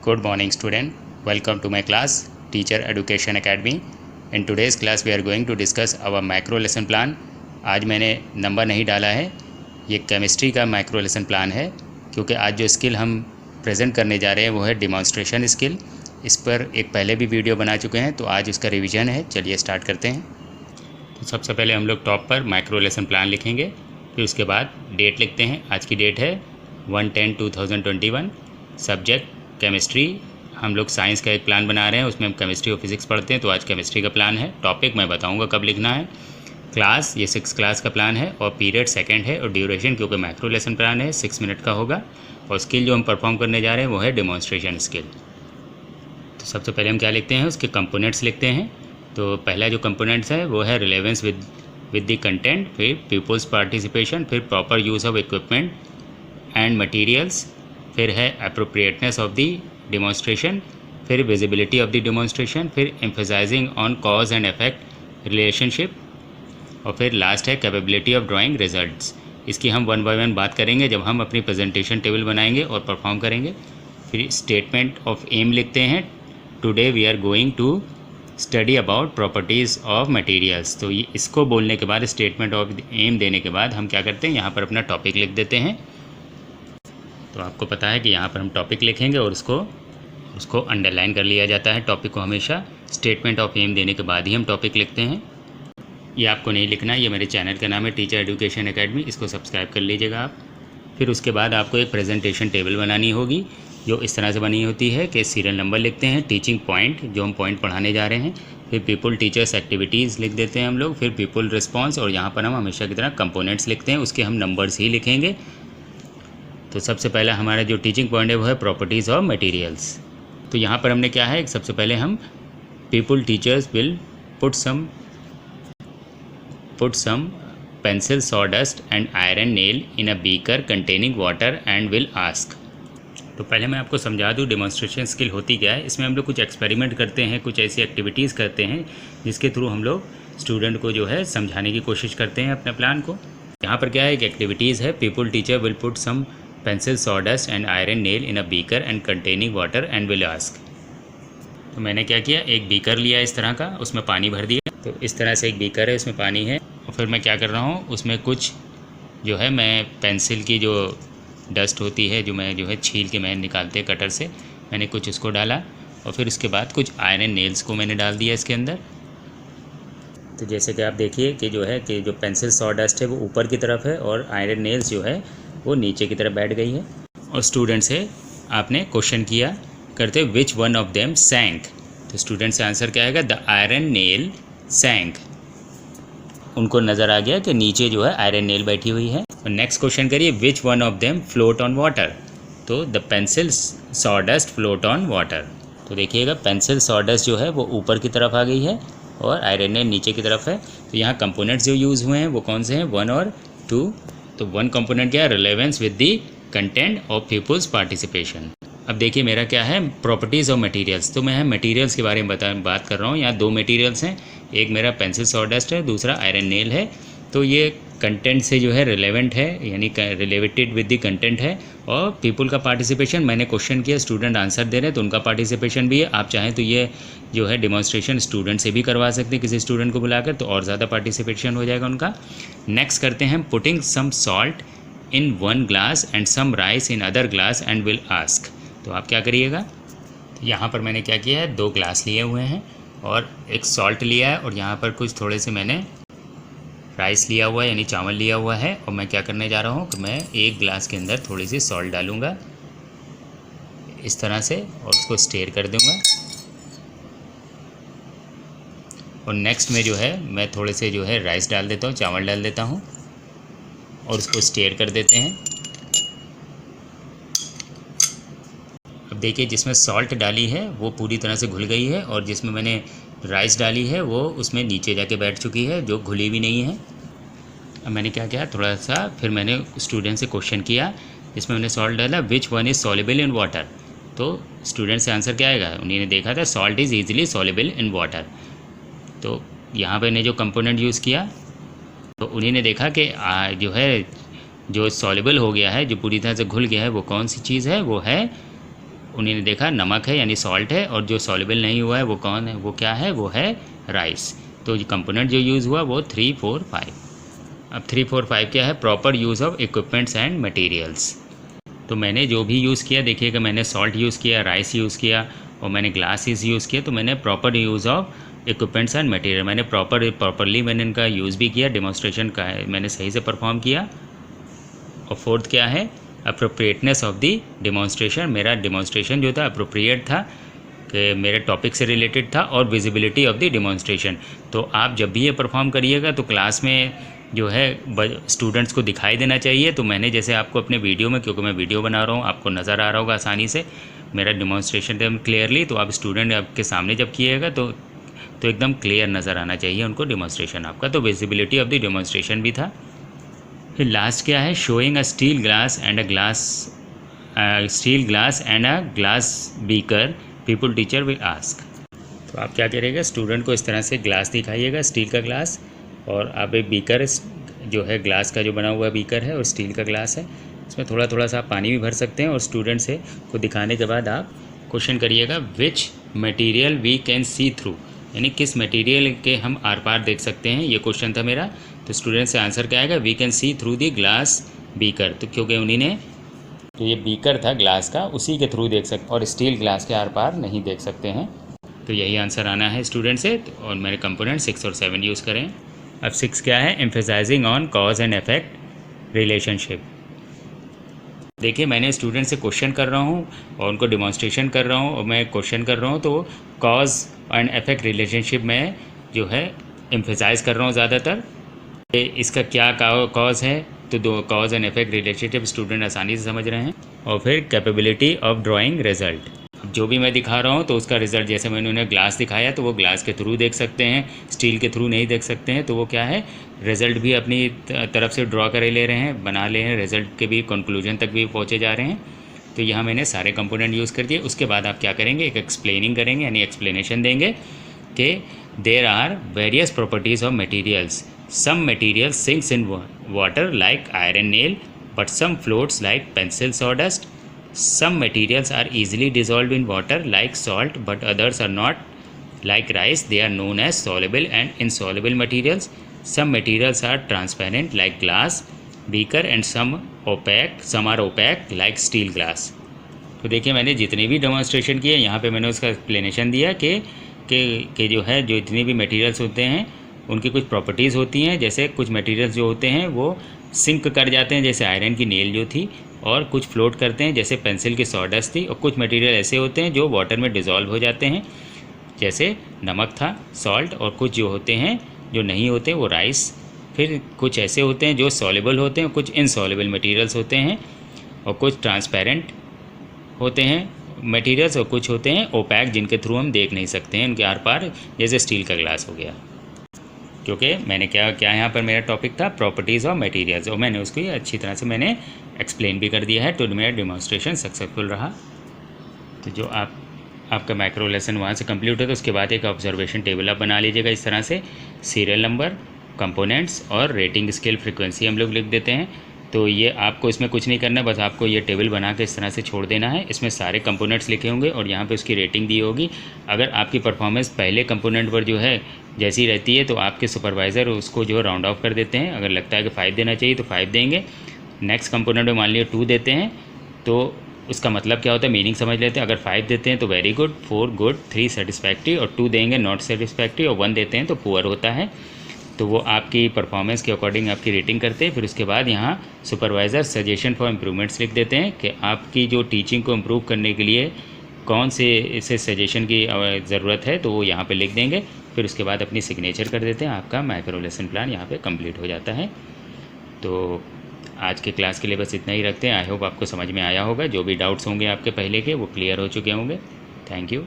Good morning student, welcome to my class Teacher Education Academy. In today's class we are going to discuss our macro lesson plan. आज मैंने number नहीं डाला है, ये chemistry का macro lesson plan है क्योंकि आज जो स्किल हम प्रेजेंट करने जा रहे हैं वो है डिमॉन्स्ट्रेशन स्किल। इस पर एक पहले भी वीडियो बना चुके हैं तो आज उसका रिवीजन है। चलिए स्टार्ट करते हैं। तो सबसे पहले हम लोग टॉप पर माइक्रो लेसन प्लान लिखेंगे, फिर उसके बाद डेट लिखते हैं। आज की डेट है 1/10/2021। सब्जेक्ट केमिस्ट्री, हम लोग साइंस का एक प्लान बना रहे हैं, उसमें हम केमिस्ट्री और फिजिक्स पढ़ते हैं तो आज केमिस्ट्री का प्लान है। टॉपिक मैं बताऊंगा कब लिखना है। क्लास, ये 6 क्लास का प्लान है और पीरियड सेकंड है और ड्यूरेशन क्योंकि मैक्रो लेसन प्लान है 6 मिनट का होगा। और स्किल जो हम परफॉर्म करने जा रहे हैं वो है डिमॉन्स्ट्रेशन स्किल। तो सबसे पहले हम क्या लिखते हैं, उसके कंपोनेंट्स लिखते हैं। तो पहला जो कंपोनेंट्स है वो है रिलेवेंस विद द कंटेंट, फिर पीपल्स पार्टिसिपेशन, फिर proper use of equipment and materials, फिर है अप्रोप्रिएटनेस ऑफ द डिमॉन्स्ट्रेशन, फिर विजिबिलिटी ऑफ द डिमॉन्स्ट्रेशन, फिर emphasising on cause and effect relationship, और फिर लास्ट है कैपेबिलिटी ऑफ ड्राइंग रिजल्ट्स। इसकी हम 1 बाय 1 बात करेंगे जब हम अपनी प्रेजेंटेशन टेबल बनाएंगे और परफॉर्म करेंगे। फिर स्टेटमेंट ऑफ एम लिखते हैं, today we are going to study about properties of materials. तो ये इसको बोलने के बाद, स्टेटमेंट ऑफ एम देने के बाद हम क्या करते हैं, यहाँ पर अपना टॉपिक लिख देते हैं। तो आपको पता है कि यहाँ पर हम टॉपिक लिखेंगे और उसको अंडरलाइन कर लिया जाता है। टॉपिक को हमेशा स्टेटमेंट ऑफ एम देने के बाद ही हम टॉपिक लिखते हैं। ये आपको नहीं लिखना है, ये मेरे चैनल का नाम है टीचर एजुकेशन एकेडमी, इसको सब्सक्राइब कर लीजिएगा आप। फिर उसके बाद आपको एक प्रेजेंटेशन टेबल बनानी होगी जो इस तरह से बनी होती है कि सीरियल नंबर लिखते हैं, टीचिंग पॉइंट जो हम पॉइंट पढ़ाने जा रहे हैं, फिर पीपल टीचर्स एक्टिविटीज़ लिख देते हैं हम लोग, फिर पीपल रिस्पॉन्स, और यहाँ पर हम हमेशा की तरह कंपोनेंट्स लिखते हैं, उसके हम नंबर्स ही लिखेंगे। तो सबसे पहला हमारा जो टीचिंग पॉइंट है वो है प्रॉपर्टीज़ ऑफ मटेरियल्स। तो यहाँ पर हमने क्या है, सबसे पहले हम people teachers will put some pencil, sawdust and iron nail in a beaker containing water and will ask. तो पहले मैं आपको समझा दूँ डेमोन्स्ट्रेशन स्किल होती क्या है। इसमें हम लोग कुछ एक्सपेरिमेंट करते हैं, कुछ ऐसी एक्टिविटीज़ करते हैं जिसके थ्रू हम लोग स्टूडेंट को जो है समझाने की कोशिश करते हैं अपने प्लान को। यहाँ पर क्या है, एक एक्टिविटीज़ है, people teacher will put some pencil, sawdust and iron nail in a beaker and containing water and will ask. तो मैंने क्या किया, एक बीकर लिया इस तरह का, उसमें पानी भर दिया। तो इस तरह से एक बीकर है, उसमें पानी है, और फिर मैं क्या कर रहा हूँ, उसमें कुछ जो है मैं पेंसिल की जो डस्ट होती है जो मैं छील के मैं निकालते हैं कटर से, मैंने कुछ उसको डाला, और फिर उसके बाद कुछ आयरन नेल्स को मैंने डाल दिया इसके अंदर। तो जैसे कि आप देखिए कि जो पेंसिल सॉडस्ट है वो ऊपर की तरफ है और आयरन नेल्स जो है वो नीचे की तरफ बैठ गई है। और स्टूडेंट से आपने क्वेश्चन किया करते विच वन ऑफ देम सैंक। तो स्टूडेंट से आंसर क्या आएगा, द आयरन नेल सैंक। उनको नज़र आ गया कि नीचे जो है आयरन नेल बैठी हुई है। और नेक्स्ट क्वेश्चन करिए, which one of them float on water. तो the pencil sawdust float on water. तो देखिएगा पेंसिल सॉडस्ट जो है वो ऊपर की तरफ आ गई है और आयरन नेल नीचे की तरफ है। तो यहाँ कंपोनेंट्स जो यूज़ हुए हैं वो कौन से हैं, 1 और 2। तो 1 कंपोनेंट क्या है, relevance with the content of peoples participation. अब देखिए मेरा क्या है, प्रॉपर्टीज़ ऑफ मटेरियल्स। तो मैं मटेरियल्स के बारे में बात कर रहा हूँ। यहाँ 2 मटेरियल्स हैं, एक मेरा पेंसिल सॉडस्ट है, दूसरा आयरन नेल है। तो ये कंटेंट से जो है रिलेवेंट है, यानी रिलेटेड विद द कंटेंट है। और पीपल का पार्टिसिपेशन, मैंने क्वेश्चन किया, स्टूडेंट आंसर दे रहे हैं तो उनका पार्टिसिपेशन भी है। आप चाहें तो ये जो है डिमॉन्स्ट्रेशन स्टूडेंट से भी करवा सकते हैं, किसी स्टूडेंट को बुलाकर, तो और ज़्यादा पार्टिसिपेशन हो जाएगा उनका। नेक्स्ट करते हैं, putting some salt in 1 glass and some rice in other glass and will ask. तो आप क्या करिएगा, तो यहाँ पर मैंने क्या किया है, 2 ग्लास लिए हुए हैं और एक सॉल्ट लिया है, और यहाँ पर कुछ थोड़े से मैंने राइस लिया हुआ है यानी चावल लिया हुआ है। और मैं क्या करने जा रहा हूँ कि मैं 1 ग्लास के अंदर थोड़ी सी सॉल्ट डालूँगा इस तरह से और उसको स्टेयर कर दूँगा। और नेक्स्ट में जो है मैं थोड़े से जो है राइस डाल देता हूँ, चावल डाल देता हूँ और उसको स्टेयर कर देते हैं। अब देखिए जिसमें सॉल्ट डाली है वो पूरी तरह से घुल गई है, और जिसमें मैंने राइस डाली है वो उसमें नीचे जाके बैठ चुकी है, जो घुली भी नहीं है। अब मैंने क्या किया, थोड़ा सा फिर मैंने स्टूडेंट से क्वेश्चन किया, जिसमें मैंने सॉल्ट डाला, which one is soluble in water. तो स्टूडेंट से आंसर क्या आएगा, उन्होंने देखा था salt is easily soluble in water. तो यहाँ पर ने जो कंपोनेंट यूज़ किया तो उन्हीं ने देखा कि जो है जो सॉल्युबल हो गया है, जो पूरी तरह से घुल गया है, वो कौन सी चीज़ है, वो है उन्होंने देखा नमक है यानी सॉल्ट है, और जो सॉल्युबल नहीं हुआ है वो कौन है, वो क्या है, वो है राइस। तो कंपोनेंट जो यूज़ हुआ वो 3, 4, 5। अब 3, 4, 5 क्या है, proper use of equipments and materials. तो मैंने जो भी यूज़ किया, देखिएगा मैंने सॉल्ट यूज़ किया, राइस यूज़ किया और मैंने ग्लासेस यूज़ किया। तो मैंने proper use of equipments and material, मैंने प्रॉपरली मैंने इनका यूज़ भी किया, डेमोन्स्ट्रेशन का है मैंने सही से परफॉर्म किया। और फोर्थ क्या है, अप्रोप्रिएटनेस ऑफ द डेमोन्स्ट्रेशन, मेरा डेमोन्स्ट्रेशन जो था अप्रोप्रिएट था, कि मेरे टॉपिक से रिलेटेड था, और विजिबिलिटी ऑफ द डेमोन्स्ट्रेशन। तो आप जब भी ये परफॉर्म करिएगा तो क्लास में जो है स्टूडेंट्स को दिखाई देना चाहिए। तो मैंने जैसे आपको अपने वीडियो में, क्योंकि मैं वीडियो बना रहा हूँ, आपको नज़र आ रहा होगा आसानी से मेरा डेमोन्स्ट्रेशन एकदम क्लियरली, तो आप स्टूडेंट आपके सामने जब किएगा तो एकदम क्लियर नज़र आना चाहिए उनको डेमोन्स्ट्रेशन आपका। तो विजिबिलिटी ऑफ द डेमोन्स्ट्रेशन भी था। फिर लास्ट क्या है, showing a steel glass and a glass beaker, people teacher will ask. तो आप क्या करिएगा, स्टूडेंट को इस तरह से ग्लास दिखाइएगा, स्टील का ग्लास, और आप एक बीकर जो है, ग्लास का जो बना हुआ बीकर है और स्टील का ग्लास है, इसमें थोड़ा थोड़ा सा आप पानी भी भर सकते हैं। और स्टूडेंट से को दिखाने के बाद आप क्वेश्चन करिएगा, which material we can see through, यानी किस मटेरियल के हम आर पार देख सकते हैं, ये क्वेश्चन था मेरा। तो स्टूडेंट से आंसर क्या आएगा, we can see through the glass beaker. तो क्योंकि उन्हीं ने तो ये बीकर था ग्लास का, उसी के थ्रू देख सकते, और स्टील ग्लास के आर पार नहीं देख सकते हैं। तो यही आंसर आना है स्टूडेंट से। और मेरे कंपोनेंट 6 और 7 यूज़ करें। अब 6 क्या है, emphasizing on cause and effect relationship. देखिए मैंने स्टूडेंट से क्वेश्चन कर रहा हूँ और उनको डिमॉन्स्ट्रेशन कर रहा हूँ, और मैं क्वेश्चन कर रहा हूँ तो कॉज एंड इफेक्ट रिलेशनशिप में जो है एम्फेसाइज कर रहा हूँ ज़्यादातर। इसका क्या कॉज है, तो दो cause and effect relationship student आसानी से समझ रहे हैं। और फिर कैपेबिलिटी ऑफ ड्राइंग रिजल्ट, जो भी मैं दिखा रहा हूँ तो उसका रिज़ल्ट, जैसे मैंने उन्हें ग्लास दिखाया तो वो ग्लास के थ्रू देख सकते हैं, स्टील के थ्रू नहीं देख सकते हैं। तो वो क्या है, रिज़ल्ट भी अपनी तरफ से ड्रॉ कर ले रहे हैं, बना ले हैं, रिज़ल्ट के भी कंक्लूजन तक भी पहुँचे जा रहे हैं। तो यहाँ मैंने सारे कंपोनेंट यूज़ कर दिए। उसके बाद आप क्या करेंगे, एक एक्सप्लेनिंग करेंगे, यानी एक्सप्लेनेशन देंगे कि there are various properties of materials, some material sinks in water like iron nail, but some floats like pencil sawdust. Some materials are easily dissolved in water like salt, but others are not. Like rice, they are known as soluble and insoluble materials. Some materials are transparent like glass beaker, and some are opaque like steel glass. तो देखिए मैंने जितने भी demonstration किए यहाँ पे मैंने उसका एक्सप्लेनेशन दिया कि जो है, जो इतने भी मटेरियल्स होते हैं उनकी कुछ प्रॉपर्टीज़ होती हैं। जैसे कुछ मटेरियल्स जो होते हैं वो सिंक कर जाते हैं, जैसे आयरन की नेल जो थी, और कुछ फ्लोट करते हैं जैसे पेंसिल की सॉडस्ट थी, और कुछ मटेरियल ऐसे होते हैं जो वाटर में डिज़ोल्व हो जाते हैं, जैसे नमक था, सॉल्ट, और कुछ जो होते हैं जो नहीं होते वो राइस। फिर कुछ ऐसे होते हैं जो सॉल्युबल होते हैं, कुछ इनसॉल्युबल मटेरियल्स होते हैं, और कुछ ट्रांसपेरेंट होते हैं मटेरियल्स, और कुछ होते हैं ओपैक जिनके थ्रू हम देख नहीं सकते हैं उनके आर पार, जैसे स्टील का ग्लास हो गया। क्योंकि मैंने क्या यहाँ पर मेरा टॉपिक था प्रॉपर्टीज़ ऑफ मटेरियल्स, और मैंने उसको अच्छी तरह से मैंने एक्सप्लेन भी कर दिया है। तो मेरा डेमोन्स्ट्रेशन सक्सेसफुल रहा। तो जो आपका माइक्रो लेसन वहाँ से कंप्लीट हो, तो उसके बाद एक ऑब्जर्वेशन टेबल आप बना लीजिएगा इस तरह से, सीरियल नंबर, कंपोनेंट्स और रेटिंग स्केल फ्रीक्वेंसी हम लोग लिख देते हैं। तो ये आपको इसमें कुछ नहीं करना, बस आपको ये टेबल बना के इस तरह से छोड़ देना है। इसमें सारे कंपोनेंट्स लिखे होंगे और यहाँ पे उसकी रेटिंग दी होगी। अगर आपकी परफॉर्मेंस पहले कंपोनेंट पर जो है जैसी रहती है तो आपके सुपरवाइज़र उसको जो राउंड ऑफ कर देते हैं। अगर लगता है कि 5 देना चाहिए तो 5 देंगे। नेक्स्ट कंपोनेंट में मान लिया 2 देते हैं तो उसका मतलब क्या होता है, मीनिंग समझ लेते हैं। अगर 5 देते हैं तो वेरी गुड, 4 गुड, 3 सेटिस्फैक्ट्री, और 2 देंगे नॉट सेटिस्फैक्ट्री, और 1 देते हैं तो पुअर होता है। तो वो आपकी परफॉर्मेंस के अकॉर्डिंग आपकी रेटिंग करते हैं। फिर उसके बाद यहाँ सुपरवाइज़र सजेशन फॉर इम्प्रूवमेंट्स लिख देते हैं कि आपकी जो टीचिंग को इम्प्रूव करने के लिए कौन से इसे सजेशन की ज़रूरत है, तो वो यहाँ पे लिख देंगे। फिर उसके बाद अपनी सिग्नेचर कर देते हैं। आपका माइक्रो लेसन प्लान यहाँ पे कंप्लीट हो जाता है। तो आज के क्लास के लिए बस इतना ही रखते हैं। आई होप आपको समझ में आया होगा। जो भी डाउट्स होंगे आपके पहले के वो क्लियर हो चुके होंगे। Thank you.